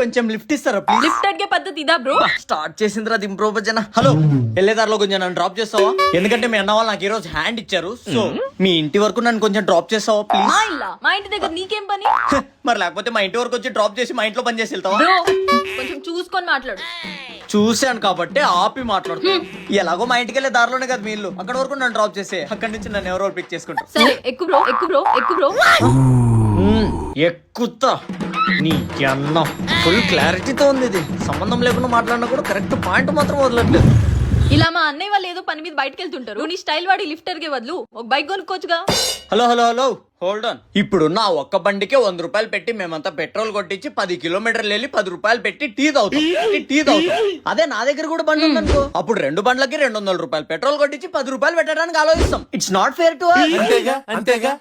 కొంచెం లిఫ్ట్ ఇస్తారా please? Lift అడిగే పద్ధతి ఇదా బ్రో? స్టార్ట్ చేసిందిరా ఇంప్రూవజన. హలో, వెళ్ళేదారిలో కొంచెం నన్ను డ్రాప్ చేస్తావా? ఎందుకంటే మీ అన్న వాళ్ళు నాకు ఈ రోజు హ్యాండ్ ఇచ్చారు. సో మీ ఇంటి వరకు నన్ను కొంచెం డ్రాప్ చేస్తావా ప్లీజ్? మా ఇల్లా? మా ఇంటి దగ్గర నీకేం పని మరి లేకపోతే మా ఇంటి వరకు వచ్చి డ్రాప్ చేసి మా ఇంట్లో పని చేసి వెళ్తావా? బ్రో? కొంచెం చూసుకొని మాట్లాడు. చూశాను కాబట్టి ఆపి మాట్లాడుతున్నాను. ఎలాగో మా ఇంటికి వెళ్ళే దారిలోనే కదా మీ ఇల్లు. అక్కడ వరకు నన్ను డ్రాప్ చేసి అక్కడి నుంచి నన్ను ఎవరో పిక్ చేసుకుంటారు. సరే ఎక్కు బ్రో, ఎక్కు బ్రో, ఎక్కు బ్రో. ఎక్కుతా నీకి అన్నం. ఫుల్ క్లారిటీతో ఉంది ఇది. సంబంధం లేకుండా మాట్లాడినా కూడా కరెక్ట్ పాయింట్ మాత్రం వదలట్లేదు. ఇలా మా అన్నయ్య వాళ్ళు ఏదో పని మీద బయటకు వెళ్తుంటారు. నీ స్టైల్ వాడి లిఫ్ట్ అడిగే బదులు ఒక బైక్ కొనుక్కోవచ్చుగా. Hello hello hello, hold on. ఇప్పుడు నా ఒక్క బండికే 100 రూపాయలు పెట్టి మేమంతా పెట్రోల్ కొట్టించి 10 కిలోమీటర్లు వెళ్ళి 10 రూపాయలు పెట్టి టీ తాగుతాం. అదే నా దగ్గర కూడా బండి ఉందనుకో, అప్పుడు 2 బండ్లకి 200 రూపాయలు పెట్రోల్ కొట్టించి 10 రూపాయలు పెట్టడానికి ఆలోచిస్తాం. ఇట్స్ నాట్ ఫేర్ టు అంతేగా